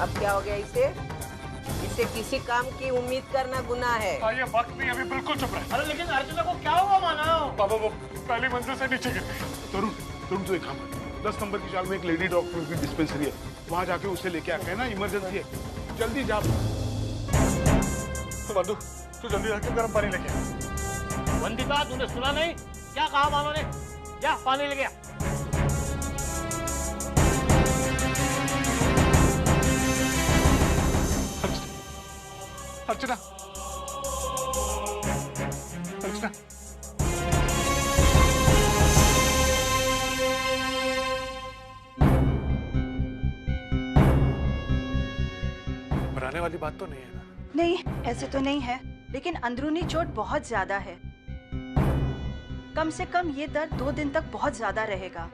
अब क्या हो गया इसे? इसे किसी काम की उम्मीद करना गुनाह है। ये वक्त नहीं, अभी बिल्कुल चुप रहे। अरे लेकिन अर्चना को क्या हुआ मानव? बाबा वो पहली मंजिल से नीचे गिर गए। तरुण तरुण तू एक काम कर, 10 नंबर की चाल में एक लेडी डॉक्टर की डिस्पेंसरी है, वहां जाके उसे लेके आ, कहना इमरजेंसी है, जल्दी जा। तो बंधु तू जल्दी जाके गर्म पानी लेके आ। वंदिका तूने सुना नहीं क्या कहा मानव ने? जा पानी लेके आ। अर्चना अर्चना डराने वाली बात तो नहीं है ना? नहीं, ऐसे तो नहीं है, लेकिन अंदरूनी चोट बहुत ज्यादा है। कम से कम ये दर्द 2 दिन तक बहुत ज्यादा रहेगा।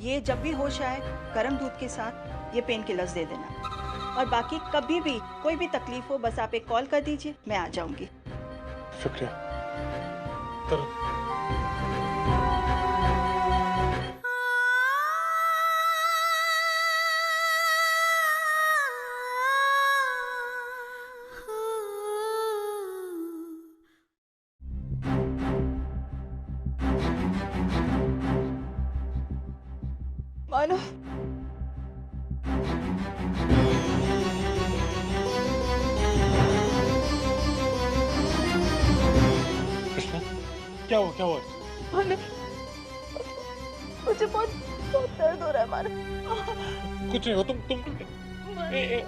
ये जब भी होश आए गर्म दूध के साथ ये पेन किलर्स दे देना, और बाकी कभी भी कोई भी तकलीफ हो बस आप एक कॉल कर दीजिए, मैं आ जाऊंगी। शुक्रिया। तो मानो क्या हुआ क्या हुआ? मुझे बहुत दर्द हो रहा है मानो। कुछ नहीं हो, तुम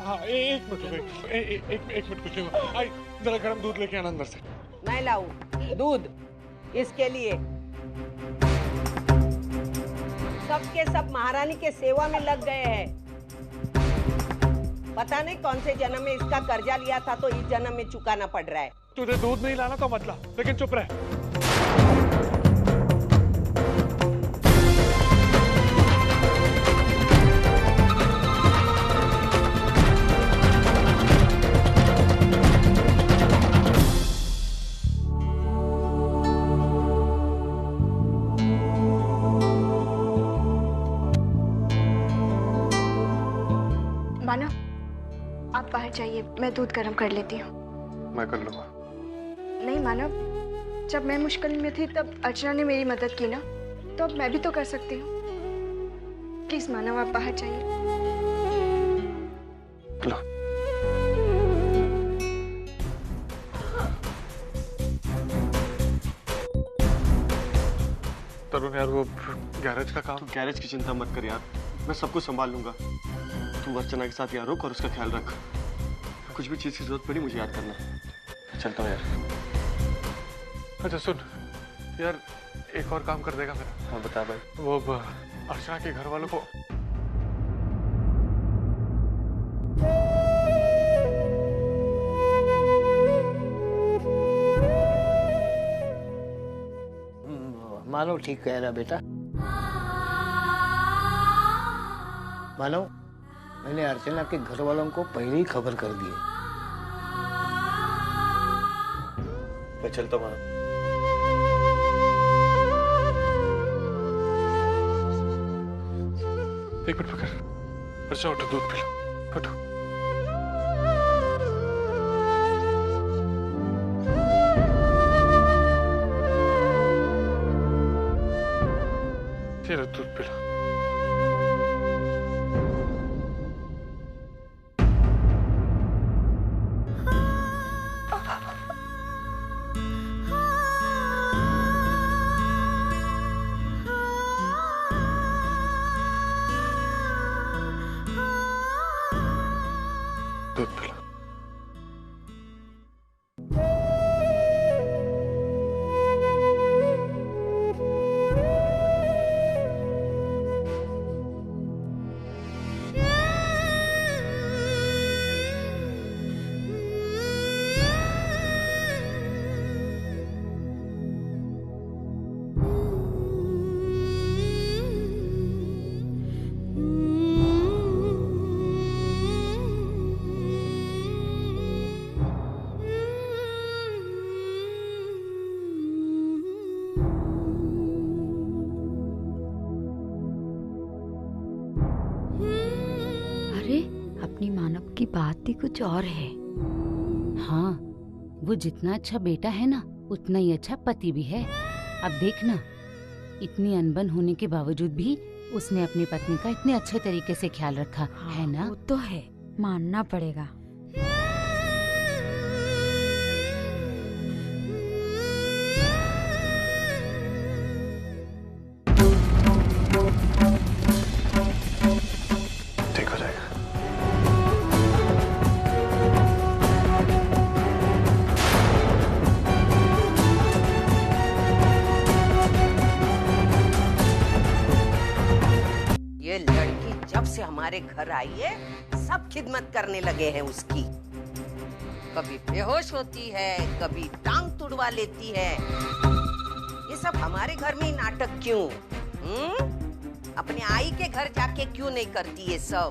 हाँ एक मिनट रुको, एक मिनट, कुछ नहीं हो। आई जरा गर्म दूध लेके आना अंदर से। मैं लाऊं दूध इसके लिए? सबके सब महारानी के सेवा में लग गए हैं। पता नहीं कौन से जन्म में इसका कर्जा लिया था तो इस जन्म में चुकाना पड़ रहा है। तुझे दूध नहीं लाना तो मत ला, लेकिन चुप रह। मानव आप बाहर जाइए, मैं दूध गर्म कर लेती हूँ। मैं कर लूंगा। नहीं मानव, जब मैं मुश्किल में थी तब अर्चना ने मेरी मदद की ना, तो अब मैं भी तो कर सकती हूँ। प्लीज मानव आप बाहर जाइए। लो। तरुण यार वो गैरेज का काम। गैरेज की चिंता मत कर यार, मैं सब कुछ संभाल लूंगा। तू अर्चना के साथ यहाँ रुक और उसका ख्याल रख। कुछ भी चीज की जरूरत पड़ी मुझे याद करना। चलता हूँ यार। अच्छा सुन यार, एक और काम कर देगा मेरा? हाँ बता भाई। वो अर्चना के घर वालों को मानव ठीक कह रहा बेटा। मानव मैंने अर्चना के घर वालों को पहले ही खबर कर दी है। मैं चलता हूँ। एक मिनट पकड़। अच्छा उठो, दूध पी लो, उठो। ये लो दूध पी लो। दूध पी लो। बात ही कुछ और है। हाँ, वो जितना अच्छा बेटा है ना, उतना ही अच्छा पति भी है। अब देखना, इतनी अनबन होने के बावजूद भी उसने अपनी पत्नी का इतने अच्छे तरीके से ख्याल रखा, है ना? वो तो है, मानना पड़ेगा। ठीक हो जाएगा। ये लड़की जब से हमारे घर आई है, सब खिदमत करने लगे हैं उसकी। कभी बेहोश होती है, कभी टांग तुड़वा लेती है। ये सब हमारे घर में ही नाटक क्यों? अपने आई के घर जाके क्यों नहीं करती ये सब?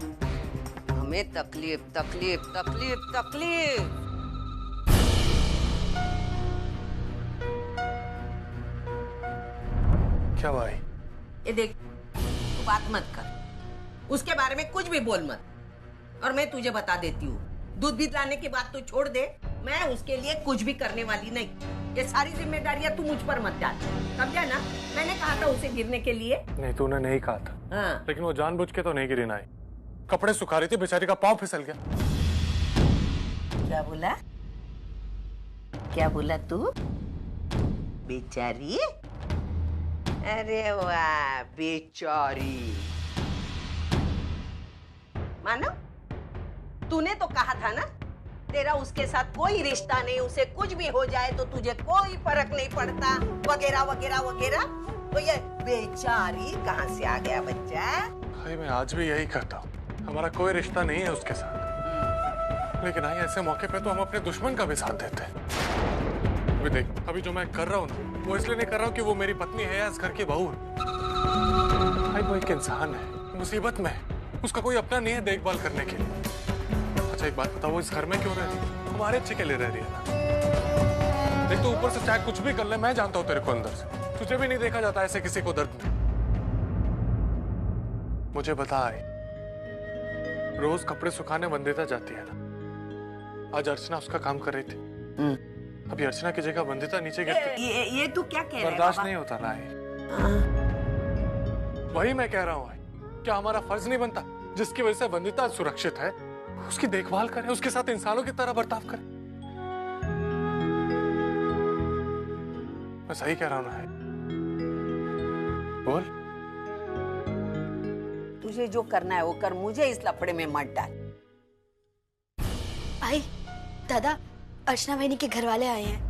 हमें तकलीफ तकलीफ तकलीफ तकलीफ। क्या भाई? ये देख, तू बात मत कर, उसके बारे में कुछ भी बोल मत। और मैं तुझे बता देती हूँ, दूध भी लाने की बात तो छोड़ दे, मैं उसके लिए कुछ भी करने वाली नहीं। ये सारी जिम्मेदारियां तू मुझ पर मत डाल, समझा ना? मैंने कहा था उसे गिरने के लिए। नहीं, तूने नहीं कहा था। हाँ। लेकिन वो जानबूझ के तो नहीं गिरी नाई। कपड़े सुखा रही थी, बेचारी का पाँव फिसल गया। क्या बोला? क्या बोला तू? बेचारी? अरे वाह, बेचारी। मानो, तूने तो कहा था ना, तेरा उसके साथ कोई रिश्ता नहीं, उसे कुछ भी हो जाए तो तुझे कोई फर्क नहीं पड़ता, वगैरह वगैरह वगैरह। तो ये बेचारी कहाँ से आ गया बच्चा? भाई, मैं आज भी यही कहता हूँ, हमारा कोई रिश्ता नहीं है उसके साथ। लेकिन आई, ऐसे मौके पे तो हम अपने दुश्मन का भी साथ देते हैं। अभी देख, अभी जो मैं कर रहा हूँ ना, वो इसलिए नहीं कर रहा हूँ कि वो मेरी पत्नी है या इस घर की बहू है। भाई, वो एक इंसान है, मुसीबत में है, उसका कोई अपना नहीं है देखभाल करने के लिए। अच्छा, एक बात बताओ, वो इस घर में क्यों रह रही है? हमारे अच्छे के लिए रह रही है ना। देख, तो ऊपर से चाहे कुछ भी कर ले, मैं जानता हूँ तेरे को अंदर से। तुझे भी नहीं देखा जाता ऐसे किसी को दर्द में। मुझे बता, आई रोज कपड़े सुखाने वंदिता जाती है ना, आज अर्चना उसका काम कर रही थी। अभी अर्चना की जगह वंदिता नीचे गिरती। ये तू क्या कह रहा है? बर्दाश्त नहीं होता ना। वही मैं कह रहा हूँ, क्या हमारा फर्ज नहीं बनता, जिसकी वजह से वंदिता सुरक्षित है, उसकी देखभाल करें, उसके साथ इंसानों की तरह बर्ताव करें। मैं सही कह रहा हूँ ना? बोल। तुझे जो करना है वो कर, मुझे इस लफड़े में मत डाल। भाई, दादा, अर्चना बहनी के घर वाले आए हैं।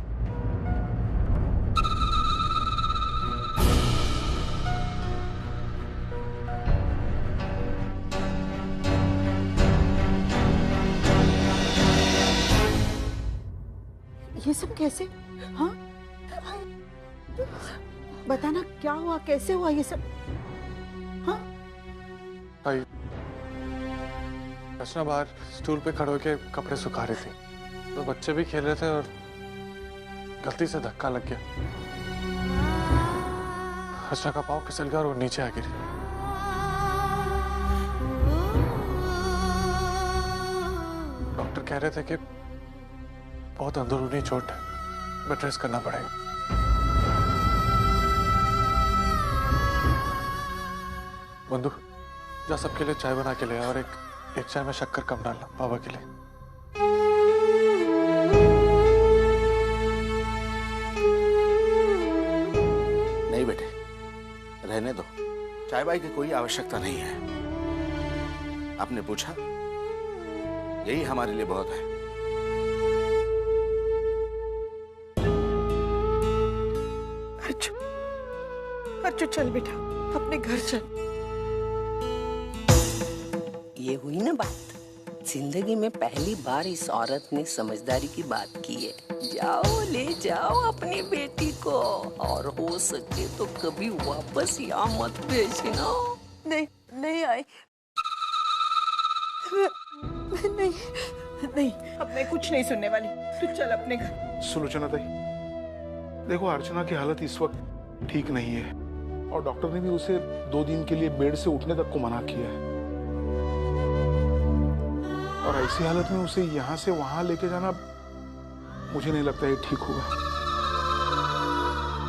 ये सब कैसे? हाँ, बताना क्या हुआ, कैसे हुआ ये सब? हाँ भाई, अर्चना बाहर स्टूल पे खड़े होके कपड़े सुखा रही थी, तो बच्चे भी खेल रहे थे और गलती से धक्का लग गया। अर्चना का पाँव फिसल गया और वो नीचे आ गिरी। डॉक्टर कह रहे थे कि बहुत अंदरूनी चोट है, बेड रेस्ट करना पड़ेगा। बंधु, जा सबके लिए चाय बना के ले और एक चाय में शक्कर कम डालना बाबा के लिए। नहीं बेटे, रहने दो, चाय बाई की कोई आवश्यकता नहीं है। आपने पूछा, यही हमारे लिए बहुत है। अर्जु, चल बेटा, अपने घर चल। ये हुई ना बात, जिंदगी में पहली बार इस औरत ने समझदारी की बात की है। जाओ, ले जाओ अपनी बेटी को, और हो सके तो कभी वापस यहाँ मत भेजना। नहीं, नहीं आई। नहीं, नहीं, अब मैं कुछ नहीं सुनने वाली। तू चल अपने घर। सुलोचना ताई, देखो, अर्चना की हालत इस वक्त ठीक नहीं है और डॉक्टर ने भी उसे 2 दिन के लिए बेड से उठने तक को मना किया है। और ऐसी हालत में उसे यहाँ से वहां लेके जाना मुझे नहीं लगता ये ठीक होगा,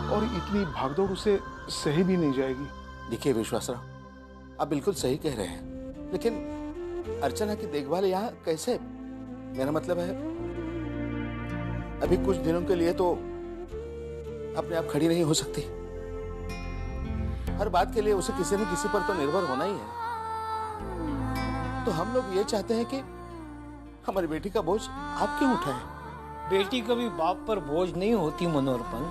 और इतनी भागदौड़ उसे सही भी नहीं जाएगी। देखिए विश्वासराव, आप बिल्कुल सही कह रहे हैं, लेकिन अर्चना की देखभाल यहाँ कैसे? मेरा मतलब है अभी कुछ दिनों के लिए तो अपने आप खड़ी नहीं हो सकती। हर बात के लिए उसे किसी न किसी पर तो निर्भर होना ही है। तो हम लोग ये चाहते हैं कि हमारी बेटी का बोझ आप क्यों उठाएं? बेटी कभी बाप पर बोझ नहीं होती मनोहरपन।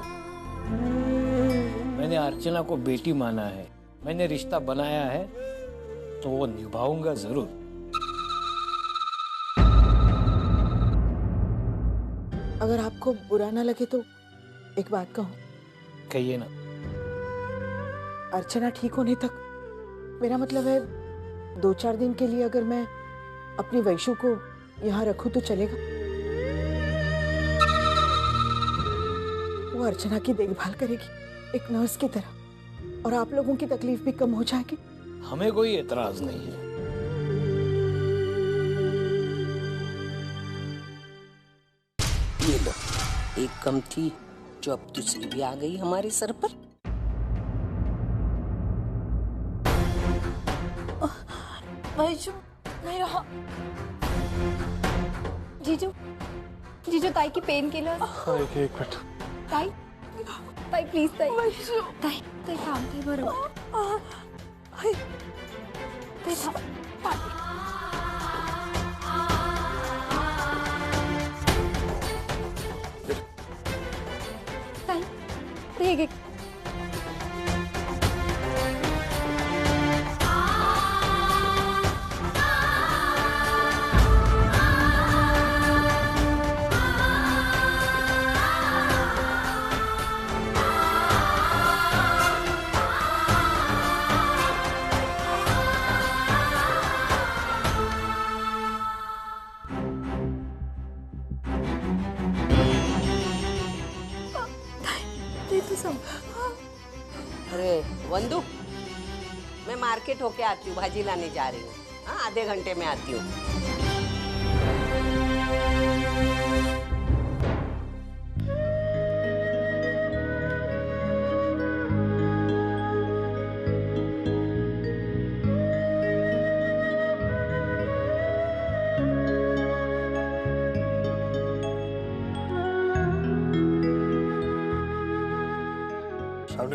मैंने अर्चना को बेटी माना है, मैंने रिश्ता बनाया है तो वो निभाऊंगा जरूर। अगर आपको बुरा ना लगे तो एक बात कहूं। कहिए ना। अर्चना ठीक होने तक, मेरा मतलब है 2-4 दिन के लिए अगर मैं अपनी वैशु को यहाँ रखूं तो चलेगा? वो अर्चना की देखभाल करेगी एक नर्स की तरह, और आप लोगों की तकलीफ भी कम हो जाएगी। हमें कोई एतराज नहीं है। ये लो, एक कम थी जो अब दूसरी भी आ गई हमारे सर पर। वैशु नहीं रहा। जीजू, जीजू ताई की पेन किलर। एक मिनट। ताई, ताई प्लीज ताई। वैशु, ताई, ताई काम ताई बरोबर। ताई था। ताई, ठीक है। अरे वंदू, मैं मार्केट होके आती हूँ, भाजी लाने जा रही हूँ। हाँ, आधे घंटे में आती हूँ।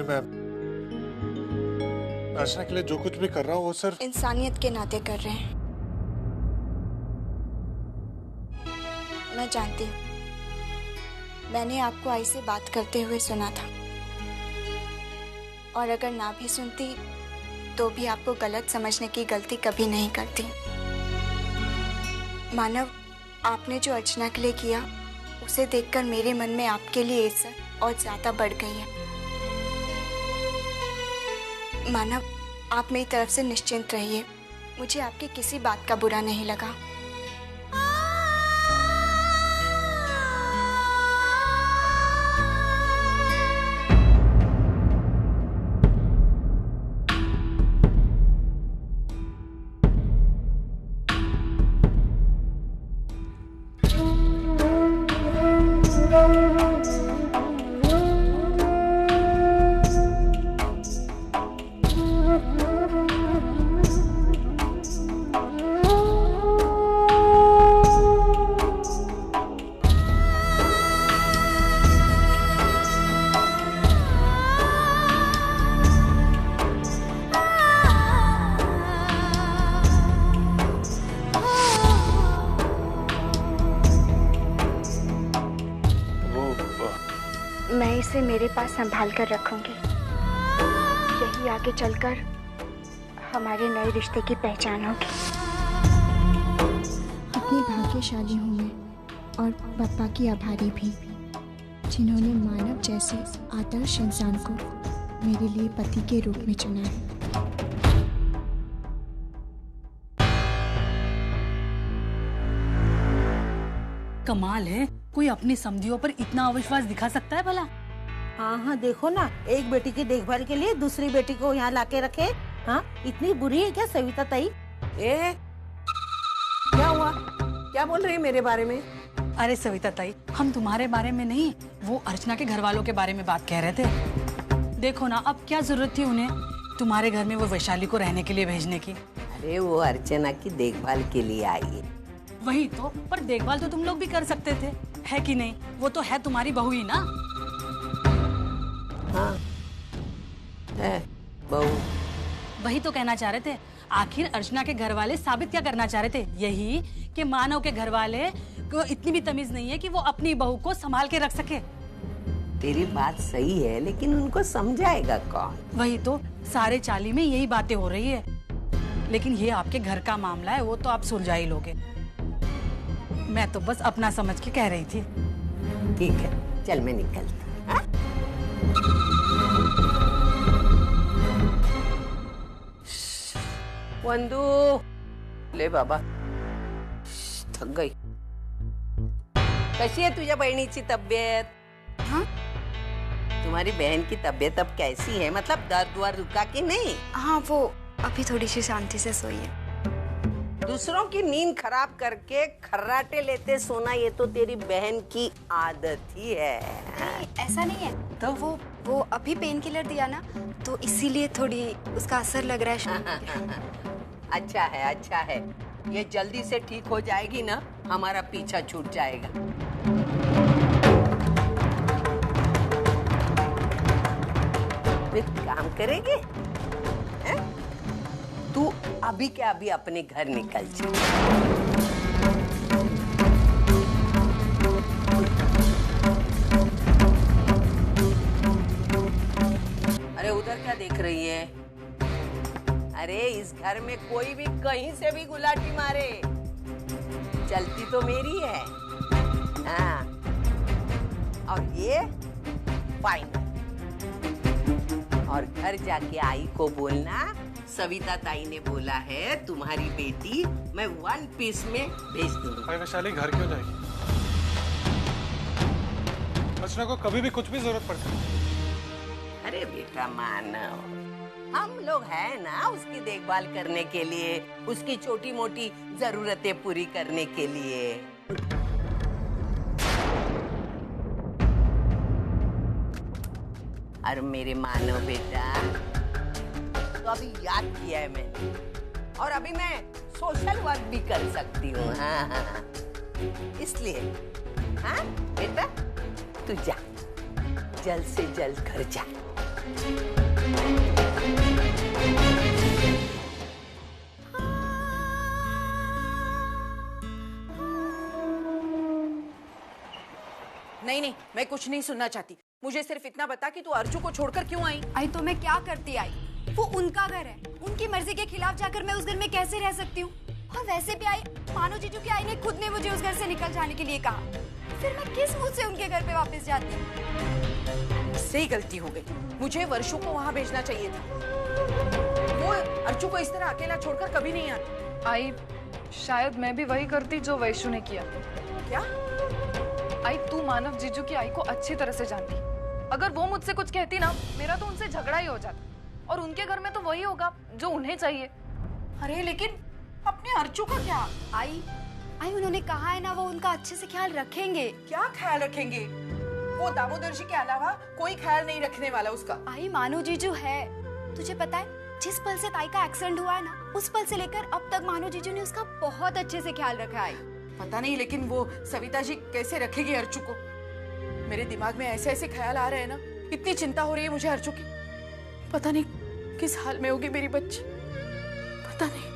मैं अर्चना के लिए जो कुछ भी कर रहा हूँ वो सिर्फ इंसानियत के नाते कर रहे हैं। मैं जानती हूँ, मैंने आपको आई से बात करते हुए सुना था, और अगर ना भी सुनती तो भी आपको गलत समझने की गलती कभी नहीं करती। मानव, आपने जो अर्चना के लिए किया उसे देखकर मेरे मन में आपके लिए इज्जत और ज्यादा बढ़ गई है। मानव, आप मेरी तरफ से निश्चिंत रहिए, मुझे आपकी किसी बात का बुरा नहीं लगा। मैं इसे मेरे पास संभाल कर रखूंगी। यही आगे चलकर हमारे नए रिश्ते की पहचान होगी। कितनी भाग्यशाली हूँ मैं, और पापा की आभारी भी, जिन्होंने मानव जैसे आदर्श इंसान को मेरे लिए पति के रूप में चुना है। कमाल है, कोई अपनी समझियों पर इतना अविश्वास दिखा सकता है भला? हाँ हाँ, देखो ना, एक बेटी की देखभाल के लिए दूसरी बेटी को यहाँ लाके रखे। हाँ, इतनी बुरी है क्या सविता ताई? क्या हुआ? क्या बोल रही है मेरे बारे में? अरे सविता ताई, हम तुम्हारे बारे में नहीं, वो अर्चना के घर वालों के बारे में बात कह रहे थे। देखो ना, अब क्या जरूरत थी उन्हें तुम्हारे घर में वो वैशाली को रहने के लिए भेजने की? अरे वो अर्चना की देखभाल के लिए आई है। वही तो, पर देखभाल तो तुम लोग भी कर सकते थे, है कि नहीं? वो तो है तुम्हारी बहू ही ना। हाँ है बहू। वही तो कहना चाह रहे थे। आखिर अर्चना के घर वाले साबित क्या करना चाह रहे थे? यही कि मानव के घर वाले को इतनी भी तमीज नहीं है कि वो अपनी बहू को संभाल के रख सके। तेरी बात सही है, लेकिन उनको समझाएगा कौन? वही तो, सारे चाली में यही बातें हो रही है। लेकिन ये आपके घर का मामला है, वो तो आप सुलझा ही लोगे। मैं तो बस अपना समझ के कह रही थी। ठीक है, चल मैं निकलता। वंदू, ले बाबा, थक गई। कशी आहे तुझ्या बहिणीची तब्येत? हाँ? तुम्हारी बहन की तब्येत अब कैसी है? मतलब दर्द वर्द रुका कि नहीं? हाँ, वो अभी थोड़ी सी शांति से सोई है। दूसरों की नींद खराब करके खर्राटे लेते सोना, ये तो तेरी बहन की आदत ही है। नहीं, ऐसा नहीं है। तो वो अभी पेन किलर दिया ना, तो इसीलिए थोड़ी उसका असर लग रहा है शायद। अच्छा है, अच्छा है। ये जल्दी से ठीक हो जाएगी ना, हमारा पीछा छूट जाएगा। एक काम करेगी? तू अभी के अभी अपने घर निकल जा। अरे उधर क्या देख रही है? अरे इस घर में कोई भी कहीं से भी गुलाटी मारे, चलती तो मेरी है। हाँ, और ये फाइनल। और घर जाके आई को बोलना, सविता ताई ने बोला है तुम्हारी बेटी मैं 1 पीस में भेज दूंगी। भाई वैशाली घर क्यों जाएगी? अर्चना को कभी भी कुछ भी जरूरत पड़ सकती है। अरे बेटा मानव, हम लोग हैं ना उसकी देखभाल करने के लिए, उसकी छोटी मोटी जरूरतें पूरी करने के लिए। और मेरे मानव बेटा, तो अभी याद किया है मैंने, और अभी मैं सोशल वर्क भी कर सकती हूँ। हाँ हाँ, इसलिए हाँ बेटा, तू जा, जल्द से जल्द घर जा। नहीं नहीं, मैं कुछ नहीं सुनना चाहती। मुझे सिर्फ इतना बता कि तू अर्जू को छोड़कर क्यों आई? आई तो मैं क्या करती आई? वो उनका घर है, उनकी मर्जी के खिलाफ जाकर मैं उस घर में कैसे रह सकती हूँ? और वैसे भी आई, मानो जीजू की आई ने खुद ने मुझे उस घर से निकल जाने के लिए कहा, फिर मैं किस मुंह से उनके घर पे वापस जाती? सही गलती हो गई, मुझे वर्षों को वहाँ भेजना चाहिए था। वो अर्जू को इस तरह अकेला छोड़कर कभी नहीं आती। आई, शायद मैं भी वही करती जो वैशु ने किया। क्या? आई, तू मानव जीजू की आई को अच्छी तरह से जानती। अगर वो मुझसे कुछ कहती ना, मेरा तो उनसे झगड़ा ही हो जाता, और उनके घर में तो वही होगा जो उन्हें चाहिए। अरे लेकिन अपने अर्जू का क्या? आई उन्होंने कहा है ना, वो उनका अच्छे से ख्याल रखेंगे। क्या ख्याल रखेंगे? वो दामोदर जी के अलावा कोई ख्याल नहीं रखने वाला उसका। आई, मानो जीजू है, तुझे पता है जिस पल से ताई का एक्सीडेंट हुआ है ना, उस पल से लेकर अब तक मानो जीजू ने उसका बहुत अच्छे से ख्याल रखा है। पता नहीं, लेकिन वो सविता जी कैसे रखेगी अर्जू को? मेरे दिमाग में ऐसे ऐसे ख्याल आ रहे हैं ना, इतनी चिंता हो रही है मुझे अर्जू की। पता नहीं किस हाल में होगी मेरी बच्ची, पता नहीं।